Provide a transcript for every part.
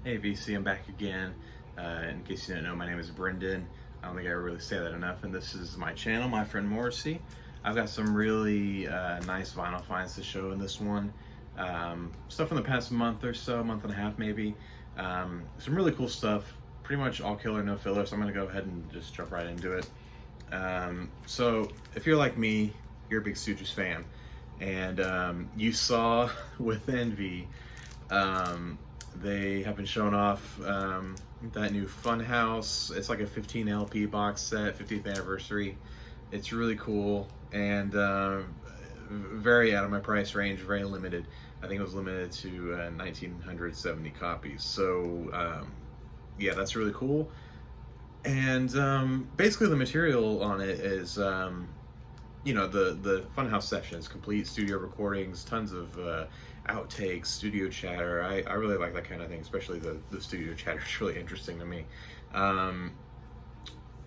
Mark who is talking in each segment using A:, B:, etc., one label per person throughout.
A: Hey VC, I'm back again. In case you didn't know, my name is Brendan. I don't think I ever really say that enough, and this is my channel, my friend Morrissey. I've got some really nice vinyl finds to show in this one. Stuff in the past month or so, month and a half maybe. Some really cool stuff, pretty much all killer, no filler, so I'm gonna go ahead and just jump right into it. So if you're like me, you're a big Stooges fan, and you saw with envy, they have been showing off that new Funhouse. It's like a 15 LP box set, 50th anniversary. It's really cool and very out of my price range, very limited. I think it was limited to 1,970 copies. So yeah, that's really cool. And basically the material on it is, you know, the Funhouse sessions, complete studio recordings, tons of outtakes, studio chatter. I really like that kind of thing, especially the studio chatter is really interesting to me.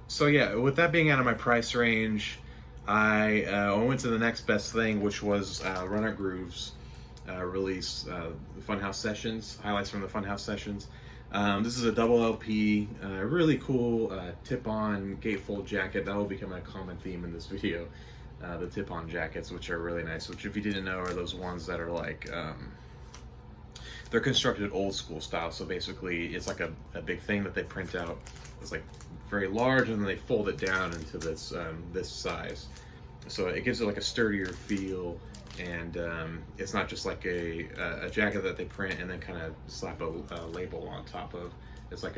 A: So yeah, with that being out of my price range, I went to the next best thing, which was Runnergrooves release, the Funhouse sessions, highlights from the Funhouse sessions. This is a double LP, really cool tip-on gatefold jacket. That will become a common theme in this video. The tip-on jackets, which are really nice, which if you didn't know are those ones that are like, they're constructed old school style. So basically it's like a big thing that they print out. It's like very large and then they fold it down into this, this size. So it gives it like a sturdier feel, and it's not just like a jacket that they print and then kind of slap a label on top of. It's like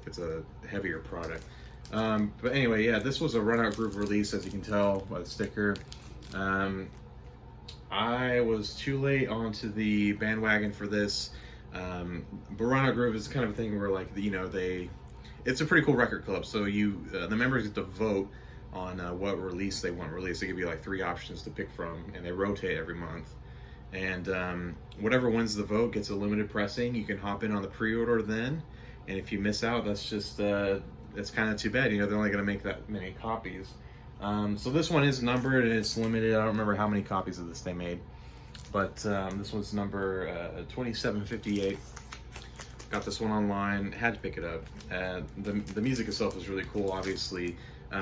A: it's a heavier product. But anyway, yeah, this was a Runnergrooves release, as you can tell by the sticker. I was too late onto the bandwagon for this. But Runnergrooves is kind of a thing where, like, you know, it's a pretty cool record club. So the members get to vote on what release they want released. They give you like 3 options to pick from, and they rotate every month. And whatever wins the vote gets a limited pressing. You can hop in on the pre-order then, and if you miss out, that's just it's kind of too bad. You know, they're only going to make that many copies. So this one is numbered and it's limited. I don't remember how many copies of this they made, but this one's number 2758. Got this one online, had to pick it up. The music itself is really cool, obviously.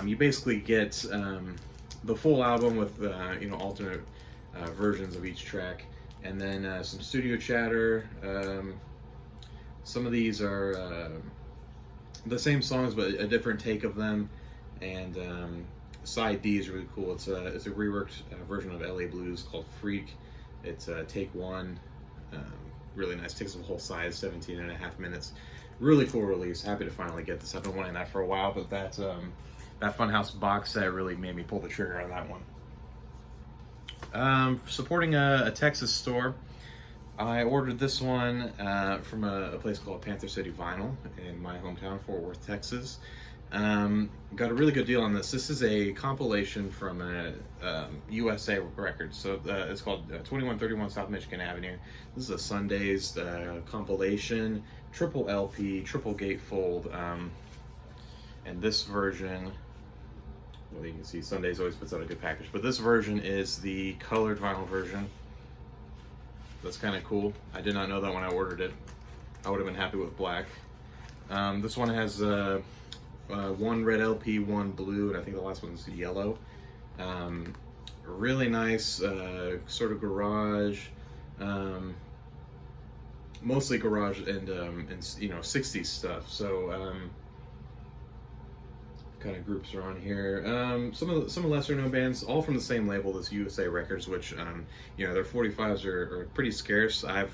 A: You basically get the full album with you know, alternate versions of each track, and then some studio chatter. Some of these are the same songs but a different take of them, and side D is really cool. It's a reworked version of LA Blues called Freak. It's take 1. Really nice, takes the whole side, 17.5 minutes. Really cool release. Happy to finally get this. I've been wanting that for a while, but that Funhouse box set really made me pull the trigger on that one. Supporting a Texas store, I ordered this one from a place called Panther City Vinyl in my hometown, Fort Worth, Texas. Got a really good deal on this. This is a compilation from a USA record. So it's called 2131 South Michigan Avenue. This is a Sundays compilation, triple LP, triple gatefold, and this version, well, you can see Sundays always puts out a good package, but this version is the colored vinyl version. That's kind of cool. I did not know that when I ordered it. I would have been happy with black. This one has one red LP, one blue, and I think the last one's yellow. Really nice, sort of garage, mostly garage and you know, 60s stuff. So kind of groups are on here. Some lesser known bands, all from the same label, this USA Records, which you know, their 45s are pretty scarce. I've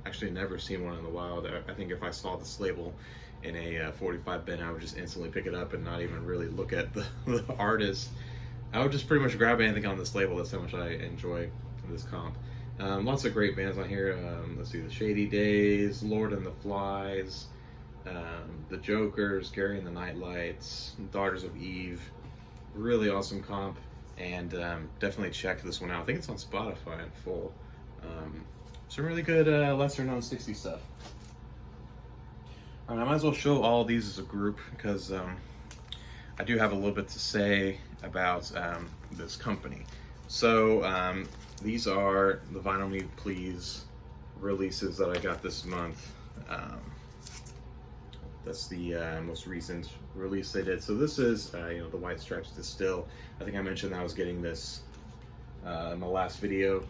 A: actually never seen one in the wild. I think if I saw this label in a 45 bin, I would just instantly pick it up and not even really look at the artist. I would just pretty much grab anything on this label. That's how much I enjoy this comp. Lots of great bands on here. Let's see, the Shady Days, Lord and the Flies, the Jokers, Gary and the Nightlights, Daughters of Eve. Really awesome comp, and definitely check this one out. I think it's on Spotify in full. Some really good lesser known 60s stuff. All right, I might as well show all these as a group because I do have a little bit to say about this company. So these are the Vinyl Me Please releases that I got this month. That's the most recent release they did. So this is, the White Stripes Distill. I think I mentioned that I was getting this in the last video.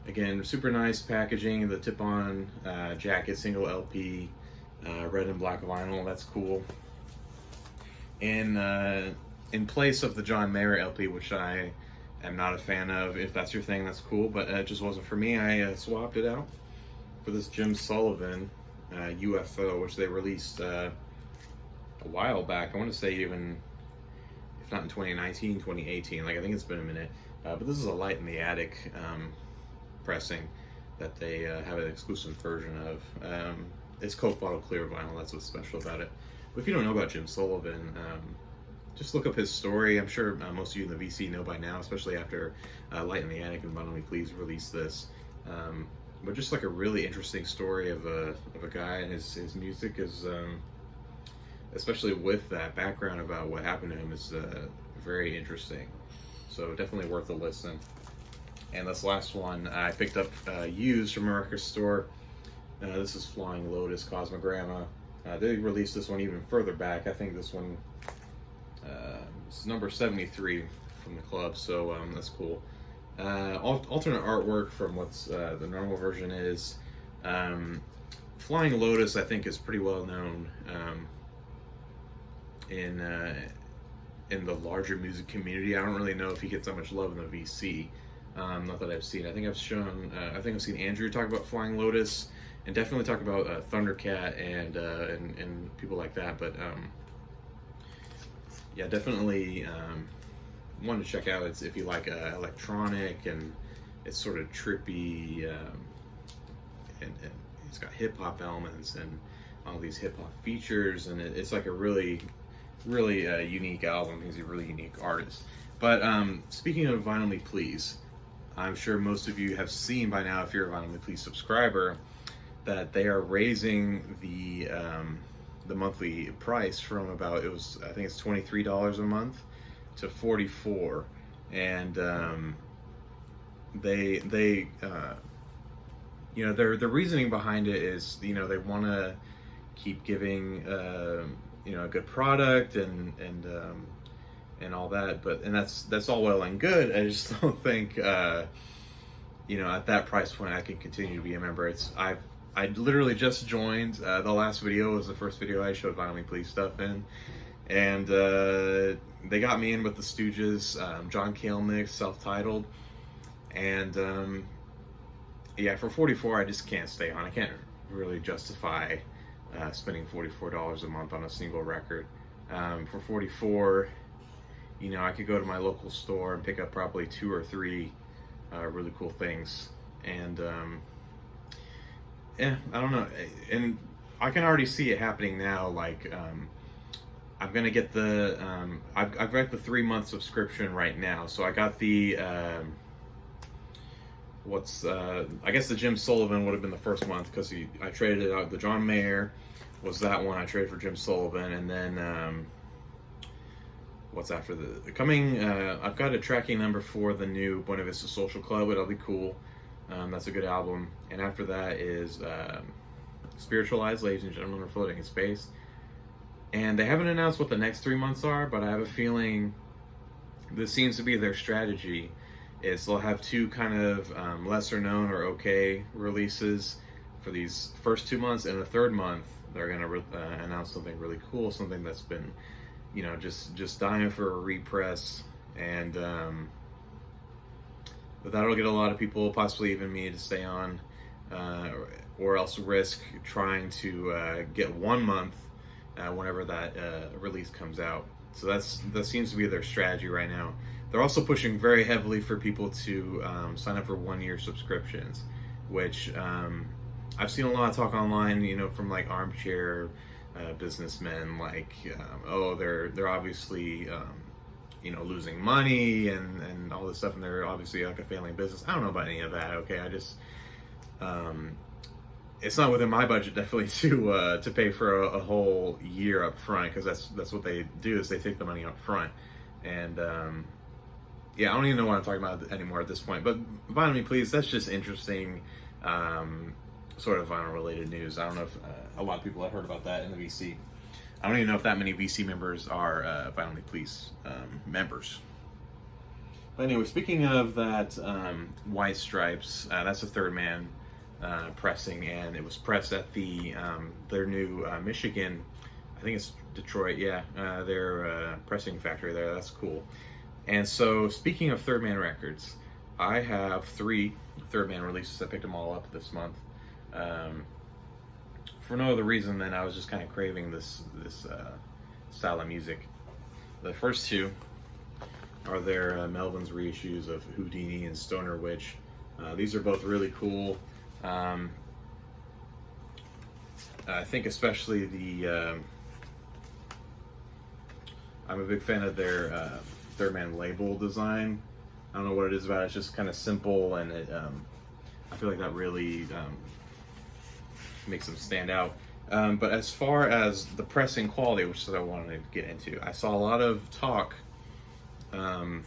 A: Again, super nice packaging. The tip-on jacket, single LP, red and black vinyl. That's cool. In place of the John Mayer LP, which I am not a fan of. If that's your thing, that's cool. But it just wasn't for me. I swapped it out for this Jim Sullivan UFO, which they released a while back. I want to say even, if not in 2019, 2018. Like, I think it's been a minute. But this is a Light in the Attic pressing that they have an exclusive version of. It's Coke bottle clear vinyl. That's what's special about it. But if you don't know about Jim Sullivan, just look up his story. I'm sure most of you in the VC know by now, especially after Light in the Attic and Vinyl Me Please released this. But just like a really interesting story of a guy, and his music is, especially with that background about what happened to him, is very interesting. So definitely worth a listen. And this last one I picked up used from a record store. This is Flying Lotus Cosmogramma. They released this one even further back. I think this one is number 73 from the club, so that's cool. Alternate artwork from what's the normal version is. Flying Lotus, I think, is pretty well known in the larger music community. I don't really know if he gets that much love in the VC. Not that I've seen. I think I've seen Andrew talk about Flying Lotus, and definitely talk about Thundercat and people like that. But yeah, definitely one to check out. It's if you like electronic, and it's sort of trippy, and it's got hip hop elements and all these hip hop features, and it's like a really unique album. He's a really unique artist. But speaking of Vinyl Me Please, I'm sure most of you have seen by now, if you're a Vinyl Me Please subscriber, that they are raising the monthly price from about, I think it's $23 a month to $44, and the reasoning behind it is, they want to keep giving a good product and all that, and that's all well and good. I just don't think at that price point I can continue to be a member. I literally just joined. The last video was the first video I showed Vinyl Me Please stuff in, and they got me in with the Stooges, John Cale mix, self-titled, and yeah, for $44 I just can't stay on. I can't really justify spending $44 a month on a single record. For $44, I could go to my local store and pick up probably 2 or 3 really cool things, and yeah, I don't know, and I can already see it happening now. Like, I'm gonna get the I've got the 3-month subscription right now. So I got the I guess the Jim Sullivan would have been the first month, because I traded it out. The John Mayer was that one I traded for Jim Sullivan, and then what's after the coming? I've got a tracking number for the new Buena Vista Social Club. It'll be cool. That's a good album. And after that is Spiritualized, Ladies and Gentlemen, We're Floating in Space. And they haven't announced what the next 3 months are, but I have a feeling this seems to be their strategy. Is they'll have 2 kind of lesser known or okay releases for these first 2 months, and the 3rd month they're gonna announce something really cool, something that's been, just dying for a repress, and but that'll get a lot of people, possibly even me, to stay on, or else risk trying to get 1 month whenever that release comes out. So that seems to be their strategy right now. They're also pushing very heavily for people to sign up for 1-year subscriptions, which I've seen a lot of talk online, from like armchair businessmen, like, they're obviously losing money and all this stuff, and they're obviously like a failing business. I don't know about any of that. Okay, I just it's not within my budget, definitely, to pay for a whole year up front, because that's what they do, is they take the money up front. And yeah, I don't even know what I'm talking about anymore at this point. But Vinyl Me Please, that's just interesting. sort of vinyl related news. I don't know if a lot of people have heard about that in the VC. I don't even know if that many VC members are Vinyl Police members. But anyway, speaking of that White Stripes, that's a Third Man pressing, and it was pressed at their new Michigan, I think it's Detroit, yeah, their pressing factory there. That's cool. And so, speaking of Third Man records, I have 3 Third Man releases. I picked them all up this month. For no other reason than I was just kind of craving this style of music. The first 2 are their Melvin's reissues of Houdini and Stoner Witch. These are both really cool. I think especially I'm a big fan of their Third Man label design. I don't know what it is about it. It's just kind of simple, and I feel like that really makes them stand out. But as far as the pressing quality, which is what I wanted to get into, I saw a lot of talk, and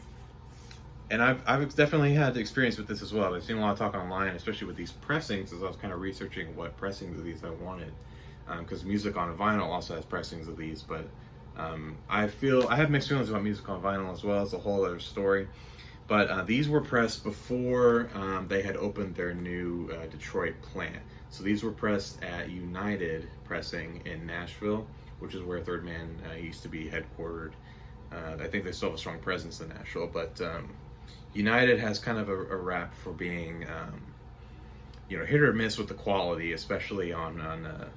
A: I've definitely had experience with this as well. I've seen a lot of talk online, especially with these pressings, as I was kind of researching what pressings of these I wanted, because music on vinyl also has pressings of these. But I have mixed feelings about music on vinyl as well. It's a whole other story. But these were pressed before they had opened their new Detroit plant. So these were pressed at United Pressing in Nashville, which is where Third Man used to be headquartered. I think they still have a strong presence in Nashville, but United has kind of a rap for being, hit or miss with the quality, especially on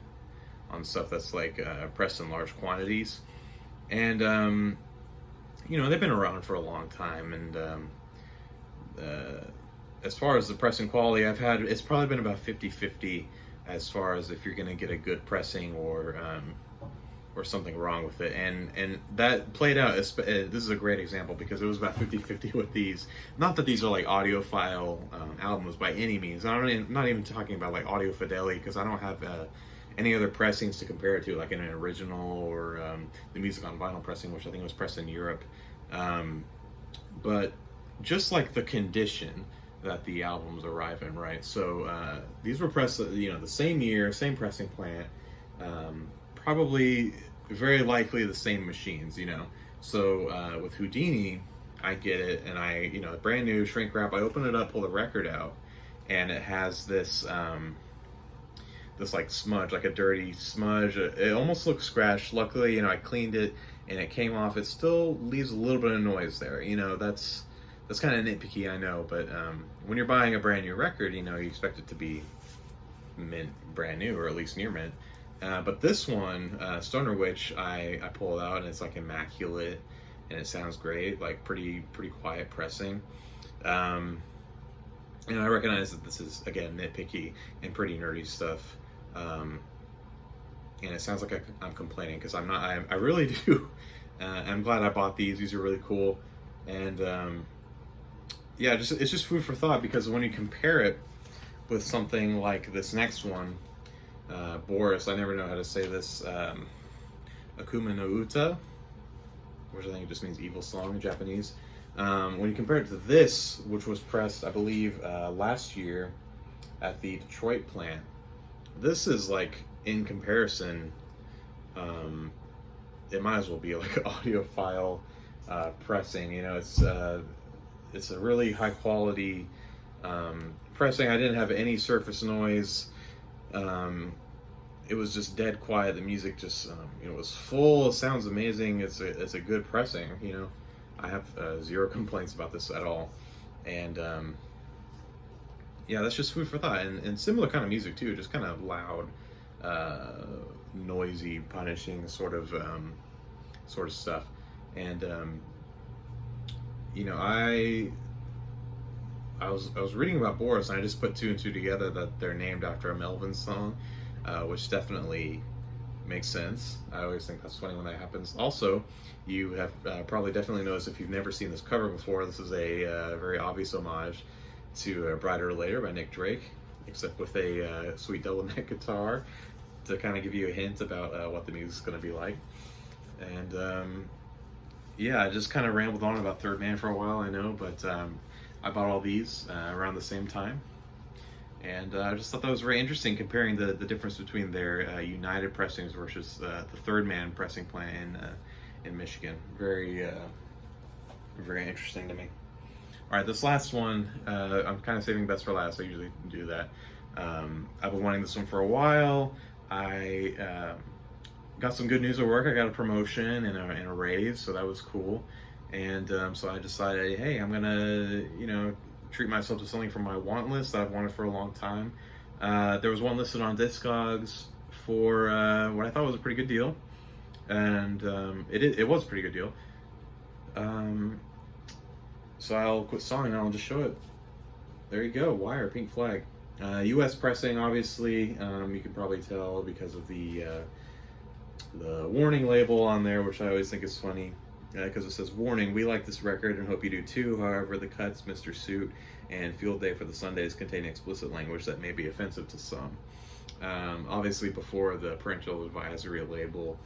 A: stuff that's like pressed in large quantities. And they've been around for a long time, and as far as the pressing quality it's probably been about 50-50 as far as if you're going to get a good pressing or something wrong with it, and that played out. This is a great example because it was about 50-50 with these. Not that these are like audiophile albums by any means. I'm not even talking about like audio fidelity, because I don't have any other pressings to compare it to, like in an original or the music on vinyl pressing, which I think was pressed in Europe. But just like the condition that the albums arrive in, right? So these were pressed, the same year, same pressing plant, probably very likely the same machines, So with Houdini, I get it, and I, brand new shrink wrap. I open it up, pull the record out, and it has this this like smudge, like a dirty smudge. It almost looks scratched. Luckily, I cleaned it and it came off. It still leaves a little bit of noise there. That's kind of nitpicky, I know, but when you're buying a brand new record, you expect it to be mint brand new, or at least near mint. But this one, Stoner Witch, I pull it out and it's like immaculate, and it sounds great, like pretty quiet pressing. And I recognize that this is, again, nitpicky and pretty nerdy stuff. And it sounds like I'm complaining, because I'm not. I really do. I'm glad I bought these. These are really cool. And it's just food for thought, because when you compare it with something like this next one, Boris, I never know how to say this, Akuma no Uta, which I think just means evil song in Japanese. When you compare it to this, which was pressed, I believe, last year at the Detroit plant, this is like, in comparison, it might as well be like audiophile pressing. It's a really high quality pressing. I didn't have any surface noise. It was just dead quiet. The music just was full. It sounds amazing. It's a good pressing. I have zero complaints about this at all. And that's just food for thought. And similar kind of music too, just kind of loud, noisy, punishing sort of stuff. And I was reading about Boris, and I just put 2 and 2 together that they're named after a Melvin song, which definitely makes sense. I always think that's funny when that happens. Also, you have probably definitely noticed, if you've never seen this cover before, this is a very obvious homage to Brighter or Later by Nick Drake, except with a sweet double neck guitar to kind of give you a hint about what the music's going to be like. And I just kind of rambled on about Third Man for a while, I know, but I bought all these around the same time. And I just thought that was very interesting, comparing the difference between their United pressings versus the Third Man pressing plant in Michigan. Very interesting to me. All right, this last one, I'm kind of saving best for last. I usually do that. I've been wanting this one for a while. I got some good news at work. I got a promotion and a raise, so that was cool. And so I decided, hey, I'm gonna, treat myself to something from my want list that I've wanted for a long time. There was one listed on Discogs for what I thought was a pretty good deal, and it was a pretty good deal. So I'll quit stalling and I'll just show it. There you go, wire, pink flag. U.S. pressing, obviously. You can probably tell because of the warning label on there, which I always think is funny. Because it says, warning, we like this record and hope you do too. However, the cuts, Mr. Suit, and Field Day for the Sundays contain explicit language that may be offensive to some. Obviously before the parental advisory label,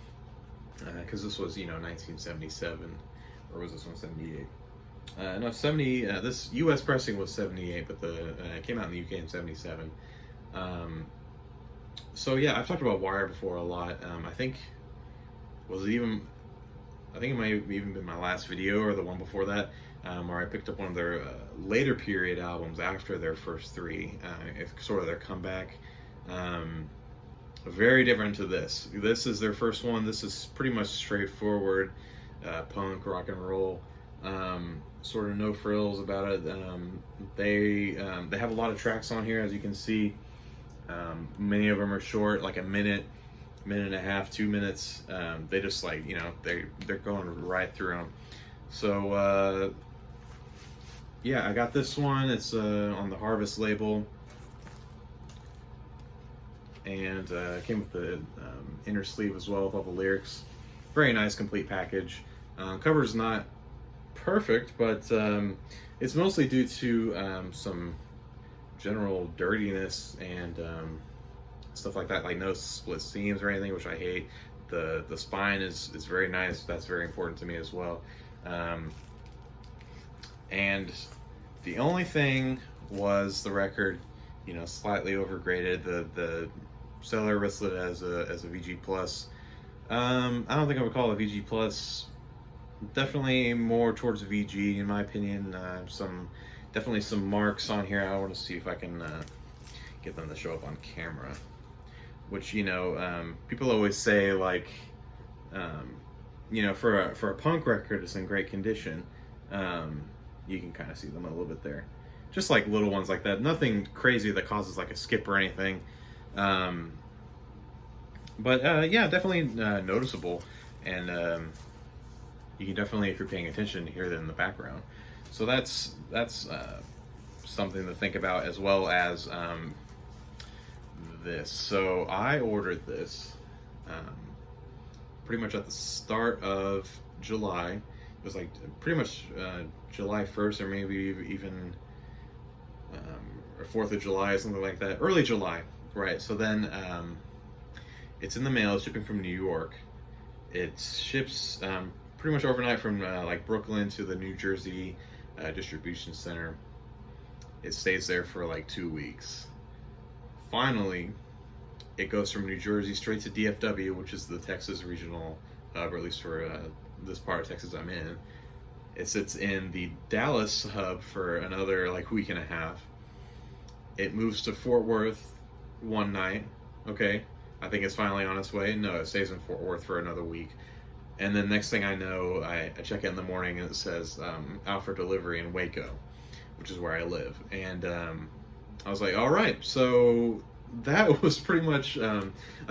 A: because this was, 1977, or was this one 78? No, 70, this US pressing was 78, but it came out in the UK in 77. So yeah, I've talked about Wire before a lot. I think it might have even been my last video or the one before that, where I picked up one of their later period albums after their first three. It's sort of their comeback. Very different to this. This is their first one. This is pretty much straightforward punk, rock and roll. Sort of no frills about it. They have a lot of tracks on here, as you can see. Many of them are short, like a minute and a half, 2 minutes. They just they're going right through them. So yeah, I got this one. It's on the Harvest label, and came with the inner sleeve as well with all the lyrics. Very nice, complete package. Cover's not perfect, but it's mostly due to some general dirtiness and stuff like that, like no split seams or anything, which I hate. The spine is very nice. That's very important to me as well. And the only thing was the record, slightly overgraded. The seller listed it as a VG plus. I don't think I would call it a VG plus. Definitely more towards VG in my opinion. Definitely some marks on here. I want to see if I can get them to show up on camera. Which people always say, like, for a punk record, it's in great condition. You can kind of see them a little bit there, just like little ones like that. Nothing crazy that causes like a skip or anything. But yeah, definitely noticeable, and you can definitely, if you're paying attention, hear that in the background. So that's something to think about, as well as this. So I ordered this pretty much at the start of July. It was like pretty much July 1st, or maybe even or 4th of July, something like that. Early July, right? So then it's in the mail, shipping from New York. It ships pretty much overnight from like Brooklyn to the New Jersey distribution center. It stays there for like 2 weeks. Finally, it goes from New Jersey straight to DFW, which is the Texas regional hub, or at least for this part of Texas I'm in. It sits in the Dallas hub for another like week and a half. It moves to Fort Worth one night. Okay, I think it's finally on its way. No, it stays in Fort Worth for another week. And then next thing I know, I check in the morning and it says out for delivery in Waco, which is where I live. And I was like, all right. So that was pretty much, I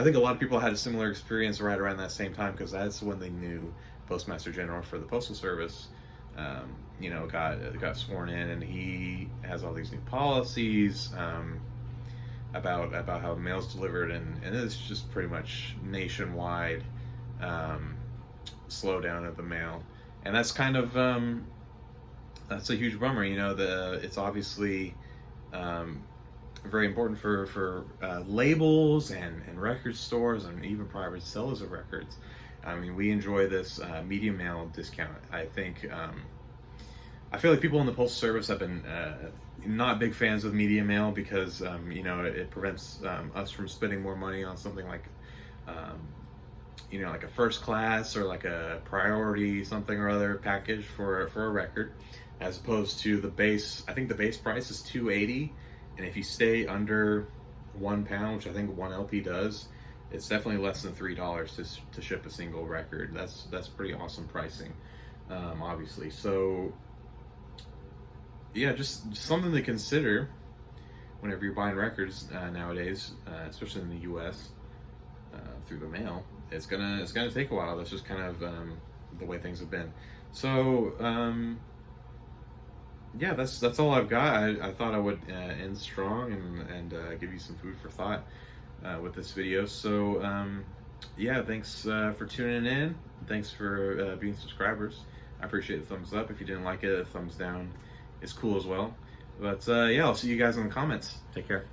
A: think a lot of people had a similar experience right around that same time, because that's when the new Postmaster General for the Postal Service, got sworn in, and he has all these new policies about how mail's delivered, and it's just pretty much nationwide slowdown of the mail. And that's kind of that's a huge bummer. It's obviously very important for labels and record stores and even private sellers of records. I mean, we enjoy this media mail discount. I think I feel like people in the Postal Service have been not big fans of media mail because you know, it prevents us from spending more money on something like you know, like a first class or like a priority something or other package for a record, as opposed to the base. I think the base price is $280, and if you stay under £1, which I think one LP does, it's definitely less than $3 to ship a single record. That's pretty awesome pricing, obviously. So yeah, just something to consider whenever you're buying records nowadays, especially in the U.S. Through the mail. It's gonna take a while. That's just kind of the way things have been. So yeah, that's all I've got. I thought I would end strong and give you some food for thought with this video. So yeah, thanks for tuning in. Thanks for being subscribers. I appreciate the thumbs up. If you didn't like it, a thumbs down is cool as well. But yeah, I'll see you guys in the comments. Take care.